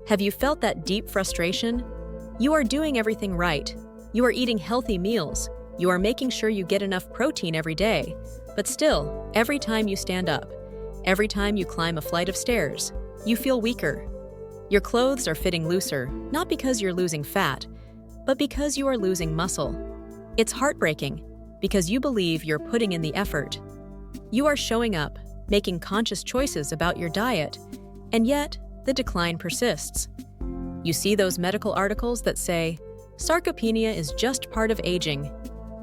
Have you felt that deep frustration? You are doing everything right. You are eating healthy meals. You are making sure you get enough protein every day. But still, every time you stand up, every time you climb a flight of stairs, you feel weaker. Your clothes are fitting looser, not because you're losing fat, but because you are losing muscle. It's heartbreaking, because you believe you're putting in the effort. You are showing up, making conscious choices about your diet, and yet the decline persists. You see those medical articles that say, sarcopenia is just part of aging,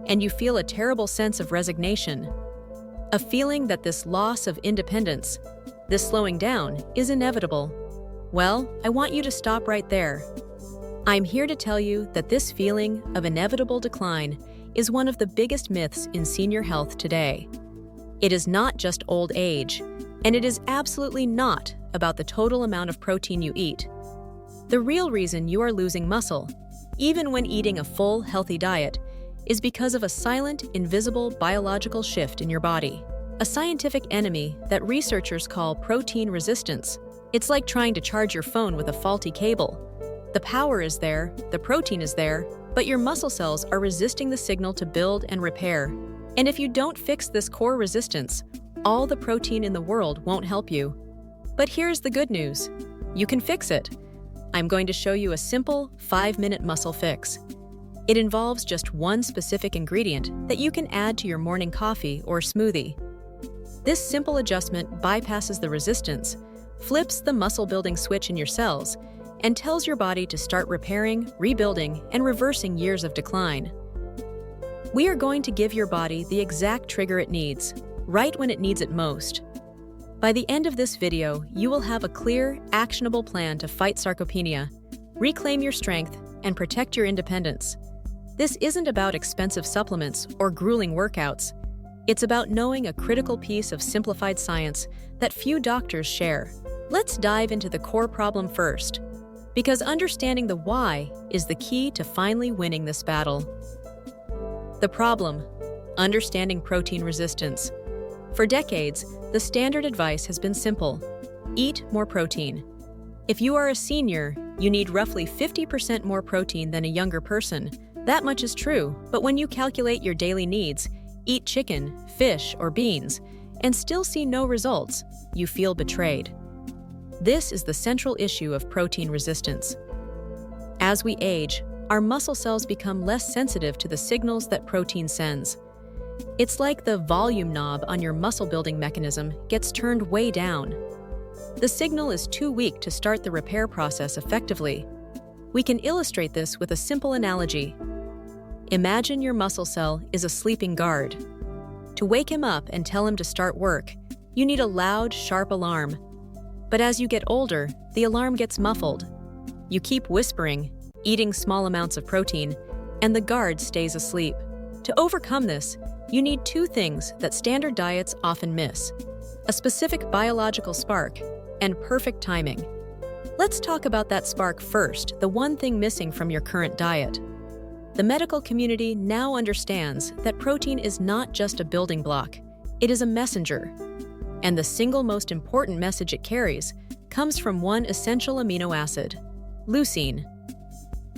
and you feel a terrible sense of resignation, a feeling that this loss of independence, this slowing down, is inevitable. Well, I want you to stop right there. I'm here to tell you that this feeling of inevitable decline is one of the biggest myths in senior health today. It is not just old age, and it is absolutely not about the total amount of protein you eat. The real reason you are losing muscle, even when eating a full, healthy diet, is because of a silent, invisible biological shift in your body, a scientific enemy that researchers call protein resistance. It's like trying to charge your phone with a faulty cable. The power is there, the protein is there, but your muscle cells are resisting the signal to build and repair. And if you don't fix this core resistance, all the protein in the world won't help you. But here's the good news. You can fix it. I'm going to show you a simple 5-minute muscle fix. It involves just one specific ingredient that you can add to your morning coffee or smoothie. This simple adjustment bypasses the resistance, flips the muscle-building switch in your cells, and tells your body to start repairing, rebuilding, and reversing years of decline. We are going to give your body the exact trigger it needs, right when it needs it most. By the end of this video, you will have a clear, actionable plan to fight sarcopenia, reclaim your strength, and protect your independence. This isn't about expensive supplements or grueling workouts. It's about knowing a critical piece of simplified science that few doctors share. Let's dive into the core problem first, because understanding the why is the key to finally winning this battle. The problem: understanding protein resistance. For decades, the standard advice has been simple: eat more protein. If you are a senior, you need roughly 50% more protein than a younger person. That much is true, but when you calculate your daily needs, eat chicken, fish, or beans, and still see no results, you feel betrayed. This is the central issue of protein resistance. As we age, our muscle cells become less sensitive to the signals that protein sends. It's like the volume knob on your muscle-building mechanism gets turned way down. The signal is too weak to start the repair process effectively. We can illustrate this with a simple analogy. Imagine your muscle cell is a sleeping guard. To wake him up and tell him to start work, you need a loud, sharp alarm. But as you get older, the alarm gets muffled. You keep whispering, eating small amounts of protein, and the guard stays asleep. To overcome this, you need two things that standard diets often miss: a specific biological spark and perfect timing. Let's talk about that spark first, the one thing missing from your current diet. The medical community now understands that protein is not just a building block, it is a messenger. And the single most important message it carries comes from one essential amino acid: leucine.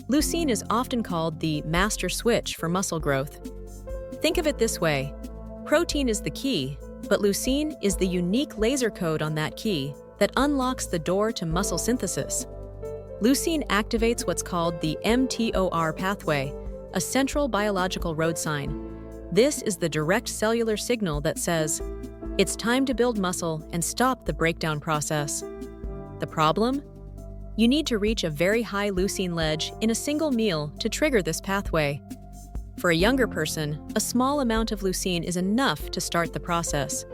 Leucine is often called the master switch for muscle growth. Think of it this way: protein is the key, but leucine is the unique laser code on that key that unlocks the door to muscle synthesis. Leucine activates what's called the mTOR pathway, a central biological road sign. This is the direct cellular signal that says, it's time to build muscle and stop the breakdown process. The problem? You need to reach a very high leucine ledge in a single meal to trigger this pathway. For a younger person, a small amount of leucine is enough to start the process.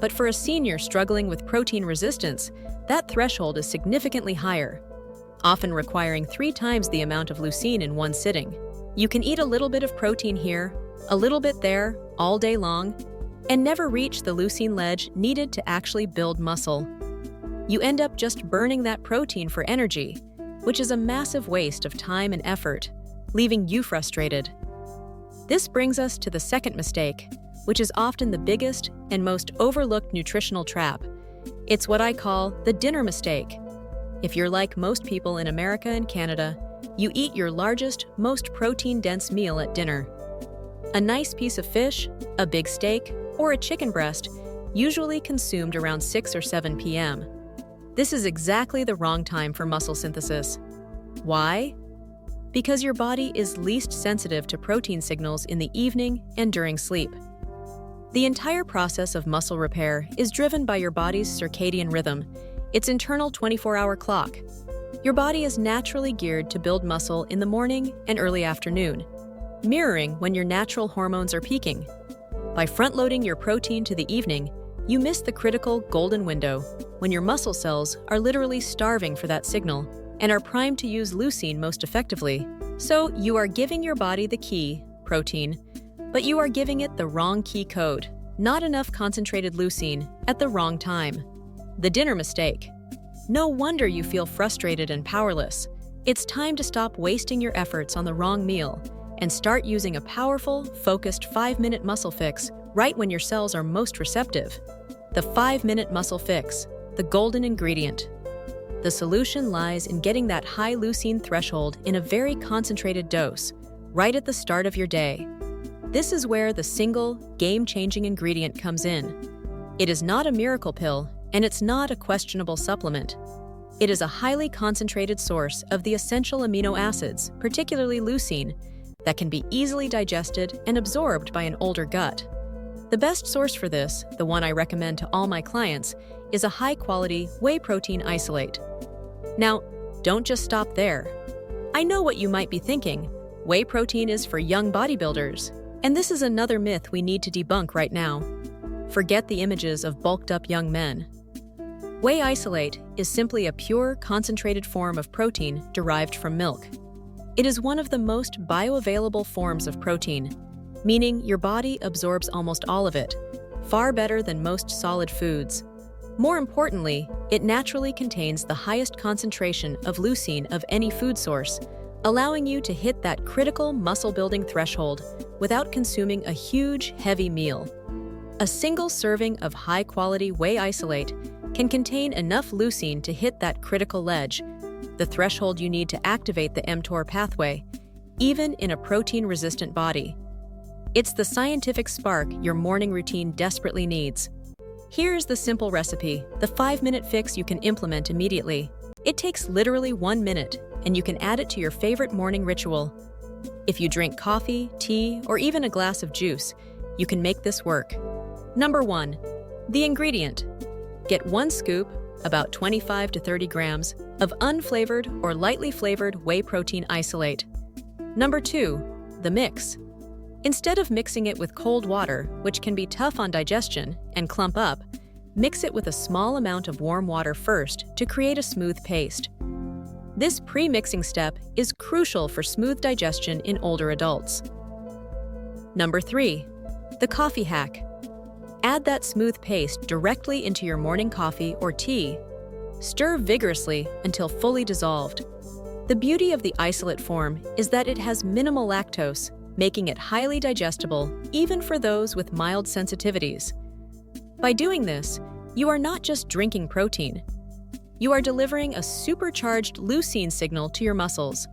But for a senior struggling with protein resistance, that threshold is significantly higher, often requiring 3 times the amount of leucine in one sitting. You can eat a little bit of protein here, a little bit there, all day long, and never reach the leucine ledge needed to actually build muscle. You end up just burning that protein for energy, which is a massive waste of time and effort, leaving you frustrated. This brings us to the second mistake, which is often the biggest and most overlooked nutritional trap. It's what I call the dinner mistake. If you're like most people in America and Canada, you eat your largest, most protein-dense meal at dinner. A nice piece of fish, a big steak, or a chicken breast, usually consumed around 6 or 7 p.m. This is exactly the wrong time for muscle synthesis. Why? Because your body is least sensitive to protein signals in the evening and during sleep. The entire process of muscle repair is driven by your body's circadian rhythm, its internal 24-hour clock. Your body is naturally geared to build muscle in the morning and early afternoon, mirroring when your natural hormones are peaking. By front-loading your protein to the evening, you miss the critical golden window when your muscle cells are literally starving for that signal and are primed to use leucine most effectively. So you are giving your body the key, protein, but you are giving it the wrong key code, not enough concentrated leucine, at the wrong time. The dinner mistake. No wonder you feel frustrated and powerless. It's time to stop wasting your efforts on the wrong meal and start using a powerful, focused 5-minute muscle fix right when your cells are most receptive. The 5-minute muscle fix, the golden ingredient. The solution lies in getting that high leucine threshold in a very concentrated dose, right at the start of your day. This is where the single, game-changing ingredient comes in. It is not a miracle pill, and it's not a questionable supplement. It is a highly concentrated source of the essential amino acids, particularly leucine, that can be easily digested and absorbed by an older gut. The best source for this, the one I recommend to all my clients, is a high-quality whey protein isolate. Now, don't just stop there. I know what you might be thinking. Whey protein is for young bodybuilders, and this is another myth we need to debunk right now. Forget the images of bulked-up young men. Whey isolate is simply a pure, concentrated form of protein derived from milk. It is one of the most bioavailable forms of protein, meaning your body absorbs almost all of it, far better than most solid foods. More importantly, it naturally contains the highest concentration of leucine of any food source, allowing you to hit that critical muscle-building threshold without consuming a huge, heavy meal. A single serving of high-quality whey isolate can contain enough leucine to hit that critical ledge, the threshold you need to activate the mTOR pathway, even in a protein-resistant body. It's the scientific spark your morning routine desperately needs. Here's the simple recipe, the 5-minute fix you can implement immediately. It takes literally 1 minute, and you can add it to your favorite morning ritual. If you drink coffee, tea, or even a glass of juice, you can make this work. Number 1. The ingredient. Get 1 scoop, about 25 to 30 grams, of unflavored or lightly flavored whey protein isolate. Number 2. The mix. Instead of mixing it with cold water, which can be tough on digestion and clump up, mix it with a small amount of warm water first to create a smooth paste. This pre-mixing step is crucial for smooth digestion in older adults. Number 3. The coffee hack. Add that smooth paste directly into your morning coffee or tea. Stir vigorously until fully dissolved. The beauty of the isolate form is that it has minimal lactose, making it highly digestible even for those with mild sensitivities. By doing this, you are not just drinking protein. You are delivering a supercharged leucine signal to your muscles.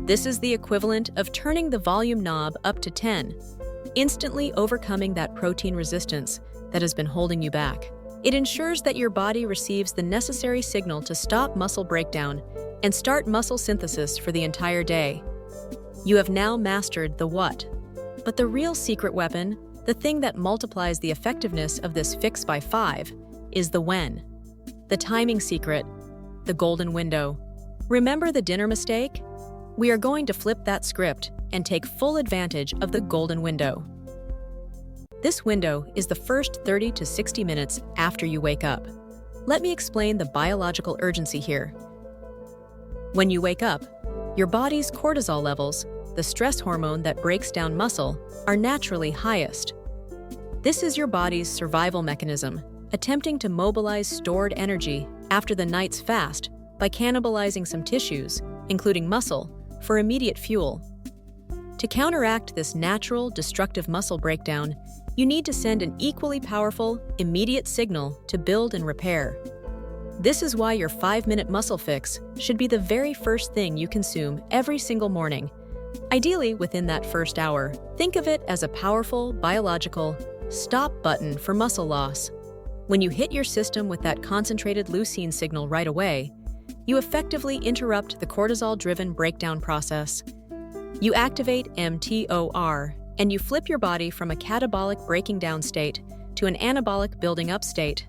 This is the equivalent of turning the volume knob up to 10, instantly overcoming that protein resistance that has been holding you back. It ensures that your body receives the necessary signal to stop muscle breakdown and start muscle synthesis for the entire day. You have now mastered the what, but the real secret weapon, the thing that multiplies the effectiveness of this fix by 5, is the when. The timing secret, the golden window. Remember the dinner mistake? We are going to flip that script and take full advantage of the golden window. This window is the first 30 to 60 minutes after you wake up. Let me explain the biological urgency here. When you wake up, your body's cortisol levels, the stress hormone that breaks down muscle, are naturally highest. This is your body's survival mechanism, attempting to mobilize stored energy after the night's fast by cannibalizing some tissues, including muscle, for immediate fuel. To counteract this natural, destructive muscle breakdown, you need to send an equally powerful, immediate signal to build and repair. This is why your 5-minute muscle fix should be the very first thing you consume every single morning. Ideally, within that first hour, think of it as a powerful, biological stop button for muscle loss. When you hit your system with that concentrated leucine signal right away, you effectively interrupt the cortisol-driven breakdown process. You activate mTOR, and you flip your body from a catabolic breaking down state to an anabolic building up state.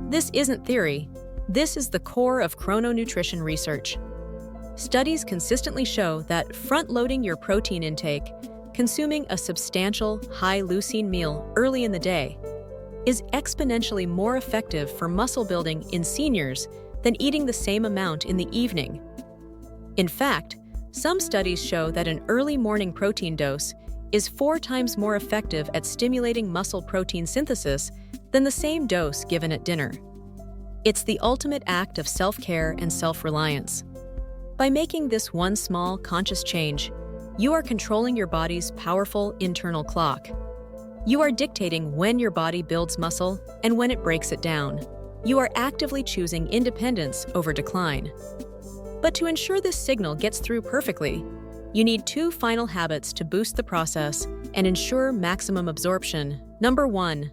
This isn't theory. This is the core of chrononutrition research. Studies consistently show that front-loading your protein intake, consuming a substantial, high-leucine meal early in the day, is exponentially more effective for muscle building in seniors than eating the same amount in the evening. In fact, some studies show that an early morning protein dose is 4 times more effective at stimulating muscle protein synthesis than the same dose given at dinner. It's the ultimate act of self-care and self-reliance. By making this one small, conscious change, you are controlling your body's powerful internal clock. You are dictating when your body builds muscle and when it breaks it down. You are actively choosing independence over decline. But to ensure this signal gets through perfectly, you need 2 final habits to boost the process and ensure maximum absorption. Number 1,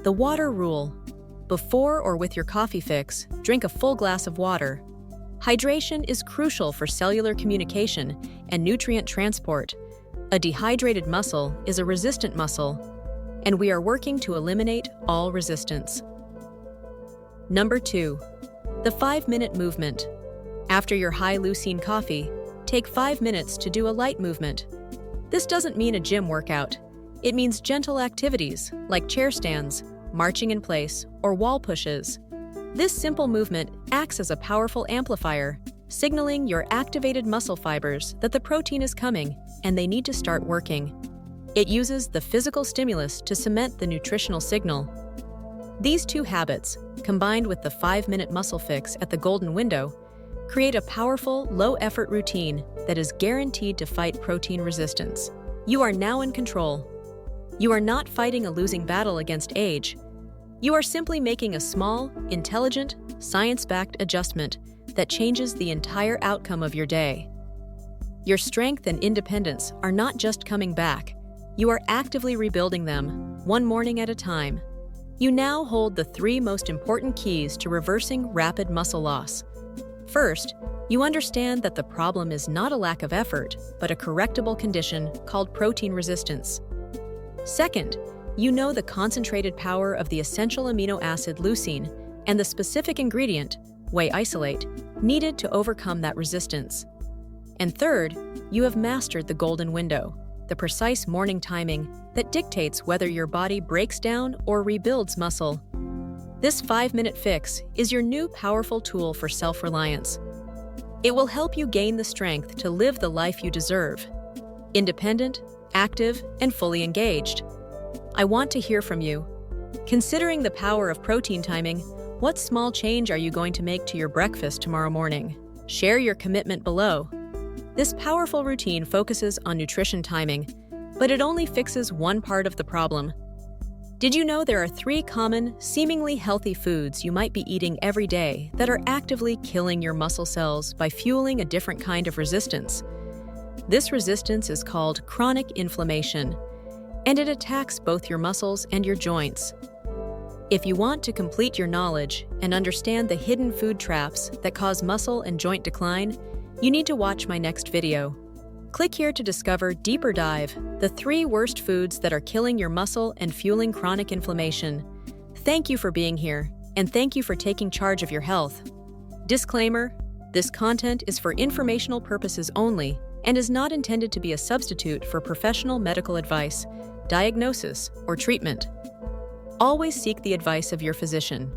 the water rule. Before or with your coffee fix, drink a full glass of water. Hydration is crucial for cellular communication and nutrient transport. A dehydrated muscle is a resistant muscle, and we are working to eliminate all resistance. Number 2, the 5-minute movement. After your high leucine coffee, take 5 minutes to do a light movement. This doesn't mean a gym workout. It means gentle activities like chair stands, marching in place, or wall pushes. This simple movement acts as a powerful amplifier, signaling your activated muscle fibers that the protein is coming and they need to start working. It uses the physical stimulus to cement the nutritional signal. These 2 habits, combined with the 5-minute muscle fix at the golden window, create a powerful, low-effort routine that is guaranteed to fight protein resistance. You are now in control. You are not fighting a losing battle against age. You are simply making a small, intelligent, science-backed adjustment that changes the entire outcome of your day. Your strength and independence are not just coming back. You are actively rebuilding them, one morning at a time. You now hold the 3 most important keys to reversing rapid muscle loss. First, you understand that the problem is not a lack of effort, but a correctable condition called protein resistance. Second, you know the concentrated power of the essential amino acid leucine and the specific ingredient, whey isolate, needed to overcome that resistance. And third, you have mastered the golden window, the precise morning timing that dictates whether your body breaks down or rebuilds muscle. This 5-minute fix is your new powerful tool for self-reliance. It will help you gain the strength to live the life you deserve, independent, active, and fully engaged. I want to hear from you. Considering the power of protein timing, what small change are you going to make to your breakfast tomorrow morning? Share your commitment below. This powerful routine focuses on nutrition timing, but it only fixes one part of the problem. Did you know there are 3 common, seemingly healthy foods you might be eating every day that are actively killing your muscle cells by fueling a different kind of resistance? This resistance is called chronic inflammation, and it attacks both your muscles and your joints. If you want to complete your knowledge and understand the hidden food traps that cause muscle and joint decline, you need to watch my next video. Click here to discover Deeper Dive, the 3 worst foods that are killing your muscle and fueling chronic inflammation. Thank you for being here, and thank you for taking charge of your health. Disclaimer: this content is for informational purposes only and is not intended to be a substitute for professional medical advice, diagnosis, or treatment. Always seek the advice of your physician.